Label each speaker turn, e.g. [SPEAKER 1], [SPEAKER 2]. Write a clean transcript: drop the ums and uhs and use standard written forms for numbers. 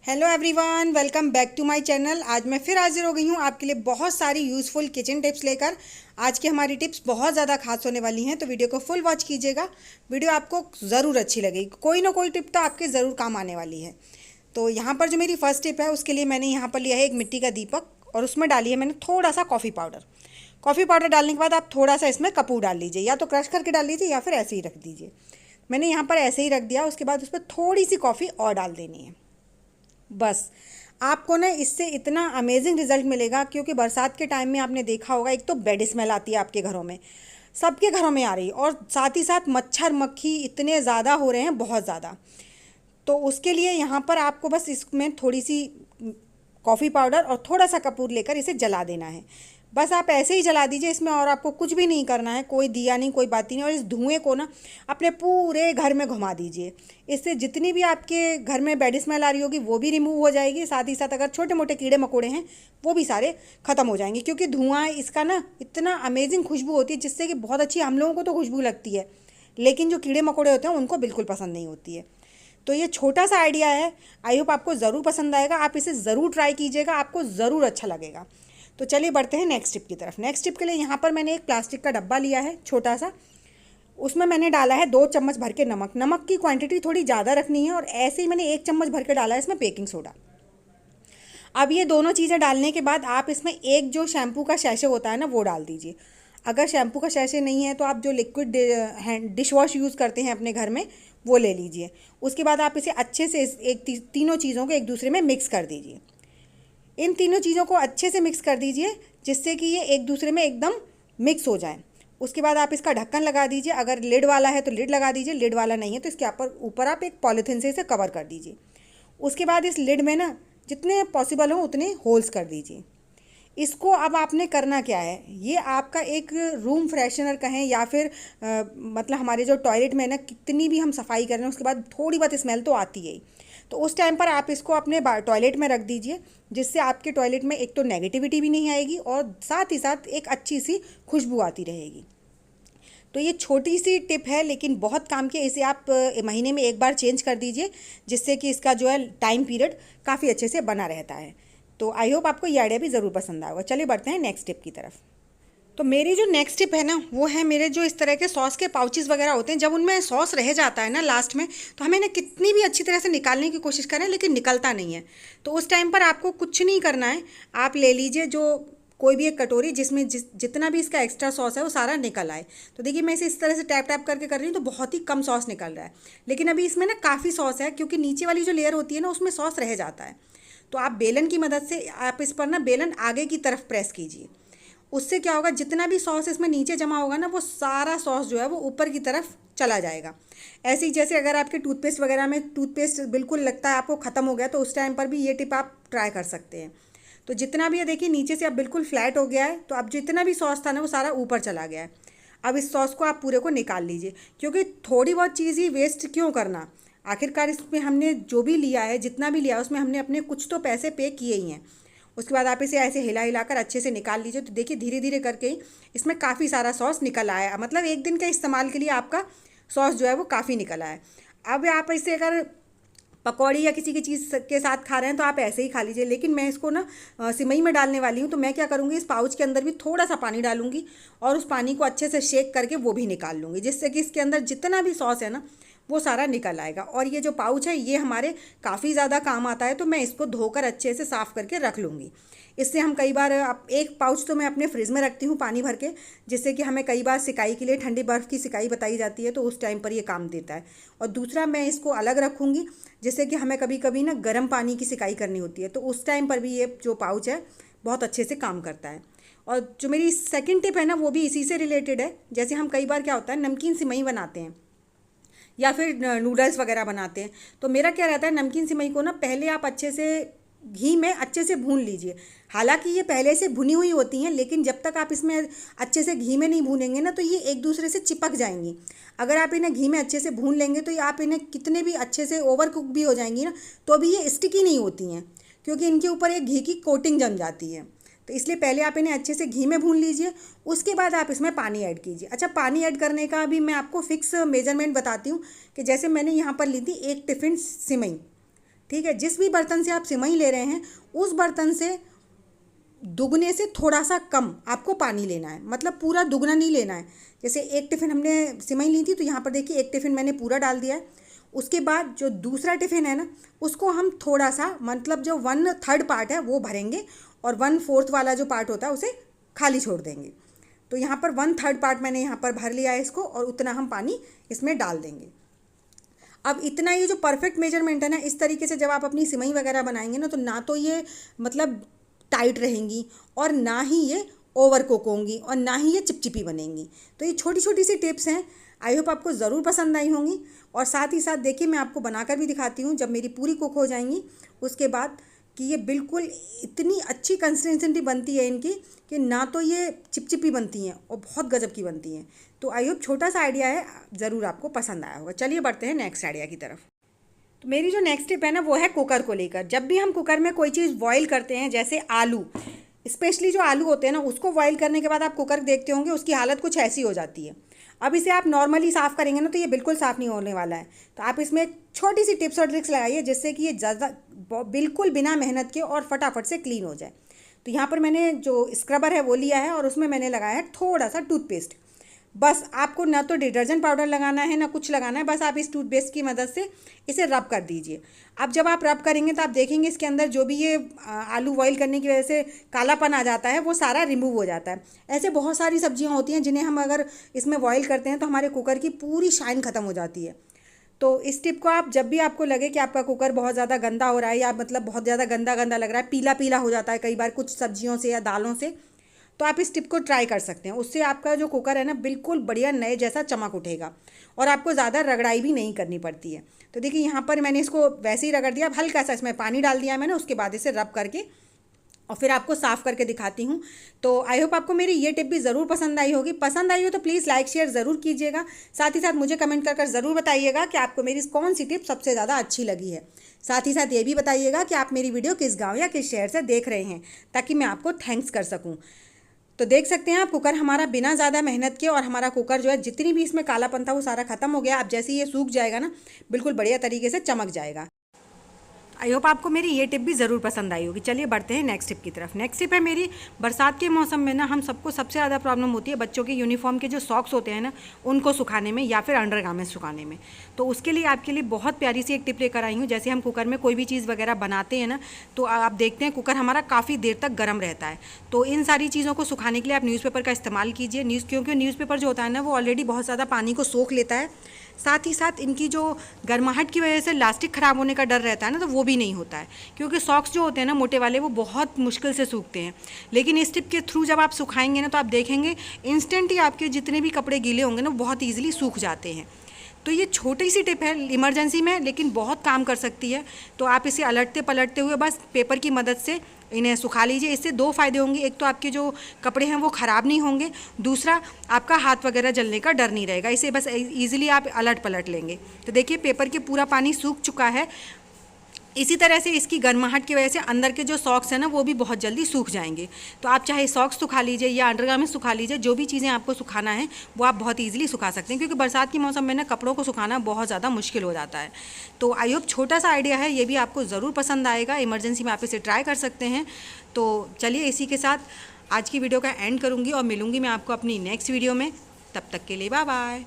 [SPEAKER 1] Hello everyone, welcome back to my channel. आज मैं फिर हाजिर हो गई हूँ आपके लिए बहुत सारी यूज़फुल किचन टिप्स लेकर। आज की हमारी टिप्स बहुत ज़्यादा खास होने वाली हैं, तो वीडियो को फुल वॉच कीजिएगा। वीडियो आपको ज़रूर अच्छी लगेगी, कोई ना कोई टिप तो आपके ज़रूर काम आने वाली है। तो यहाँ पर जो मेरी फर्स्ट टिप है, उसके लिए मैंने यहाँ पर लिया है एक मिट्टी का दीपक, और उसमें डाली है मैंने थोड़ा सा कॉफ़ी पाउडर। कॉफ़ी पाउडर डालने के बाद आप थोड़ा सा इसमें कपूर डाल लीजिए, या तो क्रश करके डाल लीजिए या फिर ऐसे ही रख दीजिए। मैंने यहाँ पर ऐसे ही रख दिया। उसके बाद उस पर थोड़ी सी कॉफ़ी और डाल देनी है बस। आपको ना इससे इतना अमेजिंग रिजल्ट मिलेगा, क्योंकि बरसात के टाइम में आपने देखा होगा, एक तो बैड स्मेल आती है आपके घरों में, सबके घरों में आ रही है, और साथ ही साथ मच्छर मक्खी इतने ज़्यादा हो रहे हैं, बहुत ज़्यादा। तो उसके लिए यहाँ पर आपको बस इसमें थोड़ी सी कॉफ़ी पाउडर और थोड़ा सा कपूर लेकर इसे जला देना है। बस आप ऐसे ही जला दीजिए इसमें, और आपको कुछ भी नहीं करना है, कोई दिया नहीं, कोई बाती नहीं। और इस धुएं को ना अपने पूरे घर में घुमा दीजिए। इससे जितनी भी आपके घर में बैड स्मेल आ रही होगी वो भी रिमूव हो जाएगी। साथ ही साथ अगर छोटे मोटे कीड़े मकोड़े हैं वो भी सारे ख़त्म हो जाएंगे, क्योंकि धुआं इसका ना इतना अमेजिंग खुशबू होती है, जिससे कि बहुत अच्छी हम लोगों को तो खुशबू लगती है, लेकिन जो कीड़े मकोड़े होते हैं उनको बिल्कुल पसंद नहीं होती है। तो ये छोटा सा आइडिया है, आई होप आपको ज़रूर पसंद आएगा। आप इसे ज़रूर ट्राई कीजिएगा, आपको ज़रूर अच्छा लगेगा। तो चलिए बढ़ते हैं नेक्स्ट टिप की तरफ। नेक्स्ट टिप के लिए यहाँ पर मैंने एक प्लास्टिक का डब्बा लिया है छोटा सा। उसमें मैंने डाला है 2 चम्मच भर के नमक। नमक की क्वांटिटी थोड़ी ज़्यादा रखनी है, और ऐसे ही मैंने 1 चम्मच भर के डाला है इसमें बेकिंग सोडा। अब ये दोनों चीज़ें डालने के बाद आप इसमें एक जो शैम्पू का शैशे होता है ना, वो डाल दीजिए। अगर शैम्पू का शैशे नहीं है तो आप जो liquid hand dish wash use करते हैं अपने घर में, वो ले लीजिए। उसके बाद आप इसे अच्छे से तीनों चीज़ों को एक दूसरे में मिक्स कर दीजिए। इन तीनों चीज़ों को अच्छे से मिक्स कर दीजिए, जिससे कि ये एक दूसरे में एकदम मिक्स हो जाए। उसके बाद आप इसका ढक्कन लगा दीजिए। अगर लिड वाला है तो लिड लगा दीजिए, लिड वाला नहीं है तो इसके ऊपर आप एक पॉलीथीन से इसे कवर कर दीजिए। उसके बाद इस लिड में ना जितने पॉसिबल हो उतने होल्स कर दीजिए। इसको अब आपने करना क्या है, ये आपका एक रूम फ्रेशनर कहें या फिर मतलब हमारे जो टॉयलेट में ना कितनी भी हम सफाई कर रहे हैं उसके बाद थोड़ी बहुत स्मेल तो आती है ही। तो उस टाइम पर आप इसको अपने टॉयलेट में रख दीजिए, जिससे आपके टॉयलेट में एक तो नेगेटिविटी भी नहीं आएगी और साथ ही साथ एक अच्छी सी खुशबू आती रहेगी। तो ये छोटी सी टिप है, लेकिन बहुत काम की है। इसे आप महीने में एक बार चेंज कर दीजिए, जिससे कि इसका जो है टाइम पीरियड काफ़ी अच्छे से बना रहता है। तो आई होप आपको ये आइडिया भी ज़रूर पसंद आएगा। चलिए बढ़ते हैं नेक्स्ट टिप की तरफ। तो मेरी जो नेक्स्ट टिप है ना, वो है मेरे जो इस तरह के सॉस के पाउचेस वगैरह होते हैं, जब उनमें सॉस रह जाता है ना लास्ट में, तो हमें ना कितनी भी अच्छी तरह से निकालने की कोशिश करें लेकिन निकलता नहीं है। तो उस टाइम पर आपको कुछ नहीं करना है। आप ले लीजिए जो कोई भी एक कटोरी, जिसमें जितना भी इसका एक्स्ट्रा सॉस है वो सारा निकल आए। तो देखिए मैं इसे इस तरह से टैप टैप करके कर रही हूँ, तो बहुत ही कम सॉस निकल रहा है। लेकिन अभी इसमें ना काफ़ी सॉस है, क्योंकि नीचे वाली जो लेयर होती है ना उसमें सॉस रह जाता है। तो आप बेलन की मदद से आप इस पर ना बेलन आगे की तरफ प्रेस कीजिए। उससे क्या होगा, जितना भी सॉस इसमें नीचे जमा होगा ना, वो सारा सॉस जो है वो ऊपर की तरफ चला जाएगा। ऐसे ही जैसे अगर आपके टूथपेस्ट वगैरह में टूथपेस्ट बिल्कुल लगता है आपको ख़त्म हो गया, तो उस टाइम पर भी ये टिप आप ट्राई कर सकते हैं। तो जितना भी है देखिए नीचे से अब बिल्कुल फ्लैट हो गया है, तो अब जितना भी सॉस था ना वो सारा ऊपर चला गया है। अब इस सॉस को आप पूरे को निकाल लीजिए, क्योंकि थोड़ी बहुत चीज़ ही वेस्ट क्यों करना। आखिरकार इसमें हमने जो भी लिया है, जितना भी लिया है, उसमें हमने अपने कुछ तो पैसे पे किए ही हैं। उसके बाद आप इसे ऐसे हिला हिलाकर अच्छे से निकाल लीजिए। तो देखिए धीरे धीरे करके ही इसमें काफ़ी सारा सॉस निकल आया, मतलब एक दिन के इस्तेमाल के लिए आपका सॉस जो है वो काफ़ी निकल आया है। अब आप इसे अगर पकौड़ी या किसी की चीज़ के साथ खा रहे हैं तो आप ऐसे ही खा लीजिए, लेकिन मैं इसको ना सिमई में डालने वाली हूँ। तो मैं क्या करूँगी, इस पाउच के अंदर भी थोड़ा सा पानी डालूंगी और उस पानी को अच्छे से शेक करके वो भी निकाल लूँगी, जिससे कि इसके अंदर जितना भी सॉस है ना वो सारा निकल आएगा। और ये जो पाउच है ये हमारे काफ़ी ज़्यादा काम आता है, तो मैं इसको धोकर अच्छे से साफ़ करके रख लूँगी। इससे हम कई बार एक पाउच तो मैं अपने फ्रिज में रखती हूँ पानी भर के, जिससे कि हमें कई बार सिकाई के लिए ठंडी बर्फ़ की सिकाई बताई जाती है, तो उस टाइम पर ये काम देता है। और दूसरा मैं इसको अलग रखूँगी, जिससे कि हमें कभी कभी ना गर्म पानी की सिकाई करनी होती है, तो उस टाइम पर भी ये जो पाउच है बहुत अच्छे से काम करता है। और जो मेरी सेकंड टिप है ना, वो भी इसी से रिलेटेड है। जैसे हम कई बार क्या होता है, नमकीन सिमई बनाते हैं या फिर नूडल्स वगैरह बनाते हैं, तो मेरा क्या रहता है, नमकीन सिमई को ना पहले आप अच्छे से घी में अच्छे से भून लीजिए। हालांकि ये पहले से भुनी हुई होती हैं, लेकिन जब तक आप इसमें अच्छे से घी में नहीं भूनेंगे ना, तो ये एक दूसरे से चिपक जाएंगी। अगर आप इन्हें घी में अच्छे से भून लेंगे तो ये आप इन्हें कितने भी अच्छे से ओवर कुक भी हो जाएंगी ना, तो भी ये स्टिकी नहीं होती हैं, क्योंकि इनके ऊपर एक घी की कोटिंग जम जाती है। तो इसलिए पहले आप इन्हें अच्छे से घी में भून लीजिए, उसके बाद आप इसमें पानी ऐड कीजिए। अच्छा, पानी ऐड करने का भी मैं आपको फिक्स मेजरमेंट बताती हूँ, कि जैसे मैंने यहाँ पर ली थी 1 टिफ़िन सिमई, ठीक है। जिस भी बर्तन से आप सिमई ले रहे हैं उस बर्तन से दुगने से थोड़ा सा कम आपको पानी लेना है, मतलब पूरा दुगना नहीं लेना है। जैसे एक टिफ़िन हमने सिमई ली थी तो यहाँ पर देखिए एक टिफ़िन मैंने पूरा डाल दिया है। उसके बाद जो दूसरा टिफ़िन है ना उसको हम थोड़ा सा, मतलब जो 1/3 पार्ट है वो भरेंगे और 1/4 वाला जो पार्ट होता है उसे खाली छोड़ देंगे। तो यहाँ पर 1/3 पार्ट मैंने यहाँ पर भर लिया है इसको, और उतना हम पानी इसमें डाल देंगे। अब इतना ये जो परफेक्ट मेजरमेंट है ना, इस तरीके से जब आप अपनी सिमई वगैरह बनाएंगे ना तो ये मतलब टाइट रहेंगी और ना ही ये ओवर कुक होंगी और ना ही ये चिपचिपी बनेंगी। तो ये छोटी छोटी सी टिप्स हैं, आई होप आपको ज़रूर पसंद आई होंगी। और साथ ही साथ देखिए मैं आपको बनाकर भी दिखाती हूँ जब मेरी पूरी कुक हो जाएंगी उसके बाद, कि ये बिल्कुल इतनी अच्छी कंसिस्टेंसी बनती है इनकी कि ना तो ये चिपचिपी बनती हैं और बहुत गजब की बनती हैं। तो आई होप छोटा सा आइडिया है, ज़रूर आपको पसंद आया होगा। चलिए बढ़ते हैं नेक्स्ट आइडिया की तरफ। तो मेरी जो नेक्स्ट टिप है ना वो है कुकर को लेकर। जब भी हम कुकर में कोई चीज़ बॉईल करते हैं, जैसे आलू, स्पेशली जो आलू होते हैं ना उसको बॉईल करने के बाद आप कुकर देखते होंगे उसकी हालत कुछ ऐसी हो जाती है। अब इसे आप नॉर्मली साफ़ करेंगे ना तो ये बिल्कुल साफ़ नहीं होने वाला है। तो आप इसमें एक छोटी सी टिप्स और ट्रिक्स लगाइए जिससे कि ये ज़्यादा बिल्कुल बिना मेहनत के और फटाफट से क्लीन हो जाए। तो यहाँ पर मैंने जो स्क्रबर है वो लिया है और उसमें मैंने लगाया है थोड़ा सा टूथपेस्ट। बस आपको ना तो डिटर्जेंट पाउडर लगाना है ना कुछ लगाना है, बस आप इस टूथपेस्ट की मदद से इसे रब कर दीजिए। अब जब आप रब करेंगे तो आप देखेंगे इसके अंदर जो भी ये आलू बॉईल करने की वजह से कालापन आ जाता है वो सारा रिमूव हो जाता है। ऐसे बहुत सारी सब्जियां होती हैं जिन्हें हम अगर इसमें बॉईल करते हैं तो हमारे कुकर की पूरी शाइन ख़त्म हो जाती है। तो इस टिप को आप जब भी आपको लगे कि आपका कुकर बहुत ज़्यादा गंदा हो रहा है या मतलब बहुत ज़्यादा गंदा गंदा लग रहा है, पीला पीला हो जाता है कई बार कुछ सब्जियों से या दालों से, तो आप इस टिप को ट्राई कर सकते हैं। उससे आपका जो कुकर है ना बिल्कुल बढ़िया नए जैसा चमक उठेगा और आपको ज़्यादा रगड़ाई भी नहीं करनी पड़ती है। तो देखिए यहाँ पर मैंने इसको वैसे ही रगड़ दिया। अब हल्का सा इसमें पानी डाल दिया मैंने, उसके बाद इसे रब करके और फिर आपको साफ़ करके दिखाती हूँ। तो आई होप आपको मेरी ये टिप भी ज़रूर पसंद आई होगी। पसंद आई हो तो प्लीज़ लाइक शेयर ज़रूर कीजिएगा। साथ ही साथ मुझे कमेंट कर ज़रूर बताइएगा कि आपको मेरी कौन सी टिप सबसे ज़्यादा अच्छी लगी है। साथ ही साथ ये भी बताइएगा कि आप मेरी वीडियो किस गाँव या किस शहर से देख रहे हैं, ताकि मैं आपको थैंक्स कर सकूँ। तो देख सकते हैं आप कुकर हमारा बिना ज़्यादा मेहनत के, और हमारा कुकर जो है जितनी भी इसमें कालापन था वो सारा ख़त्म हो गया। अब जैसे ही ये सूख जाएगा ना बिल्कुल बढ़िया तरीके से चमक जाएगा। आई होप आपको मेरी ये टिप भी ज़रूर पसंद आई होगी। चलिए बढ़ते हैं नेक्स्ट टिप की तरफ। नेक्स्ट टिप है मेरी, बरसात के मौसम में ना हम सबको सबसे ज़्यादा प्रॉब्लम होती है बच्चों के यूनिफॉर्म के जो सॉक्स होते हैं ना उनको सुखाने में या फिर अंडरगारमेंट्स सुखाने में। तो उसके लिए आपके लिए बहुत प्यारी सी एक टिप लेकर आई हूँ। जैसे हम कुकर में कोई भी चीज़ वगैरह बनाते हैं ना तो आप देखते हैं कुकर हमारा काफ़ी देर तक गर्म रहता है। तो इन सारी चीज़ों को सुखाने के लिए आप न्यूज़पेपर का इस्तेमाल कीजिए। क्योंकि न्यूज़पेपर जो होता है ना वो ऑलरेडी बहुत ज़्यादा पानी को सोख लेता है। साथ ही साथ इनकी जो गर्माहट की वजह से इलास्टिक ख़राब होने का डर रहता है ना, तो वो भी नहीं होता है। क्योंकि सॉक्स जो होते हैं ना मोटे वाले वो बहुत मुश्किल से सूखते हैं। लेकिन इस टिप के थ्रू जब आप सुखाएंगे ना तो आप देखेंगे इंस्टेंट ही आपके जितने भी कपड़े गीले होंगे ना बहुत ईजिली सूख जाते हैं। तो ये छोटी सी टिप है इमरजेंसी में, लेकिन बहुत काम कर सकती है। तो आप इसे अलटते पलटते हुए बस पेपर की मदद से इन्हें सुखा लीजिए। इससे दो फ़ायदे होंगे, एक तो आपके जो कपड़े हैं वो ख़राब नहीं होंगे, दूसरा आपका हाथ वगैरह जलने का डर नहीं रहेगा। इसे बस ईजिली आप अलट पलट लेंगे। तो देखिए पेपर के पूरा पानी सूख चुका है। इसी तरह से इसकी गर्माहट की वजह से अंदर के जो सॉक्स हैं ना वो भी बहुत जल्दी सूख जाएंगे। तो आप चाहे सॉक्स सुखा लीजिए या अंडरगारमेंट्स सुखा लीजिए, जो भी चीज़ें आपको सुखाना है वो आप बहुत ईजिली सुखा सकते हैं। क्योंकि बरसात के मौसम में ना कपड़ों को सुखाना बहुत ज़्यादा मुश्किल हो जाता है। तो आई होप छोटा सा आइडिया है, ये भी आपको ज़रूर पसंद आएगा। इमरजेंसी में आप इसे ट्राई कर सकते हैं। तो चलिए इसी के साथ आज की वीडियो का एंड करूँगी और मिलूँगी मैं आपको अपनी नेक्स्ट वीडियो में। तब तक के लिए बाय बाय।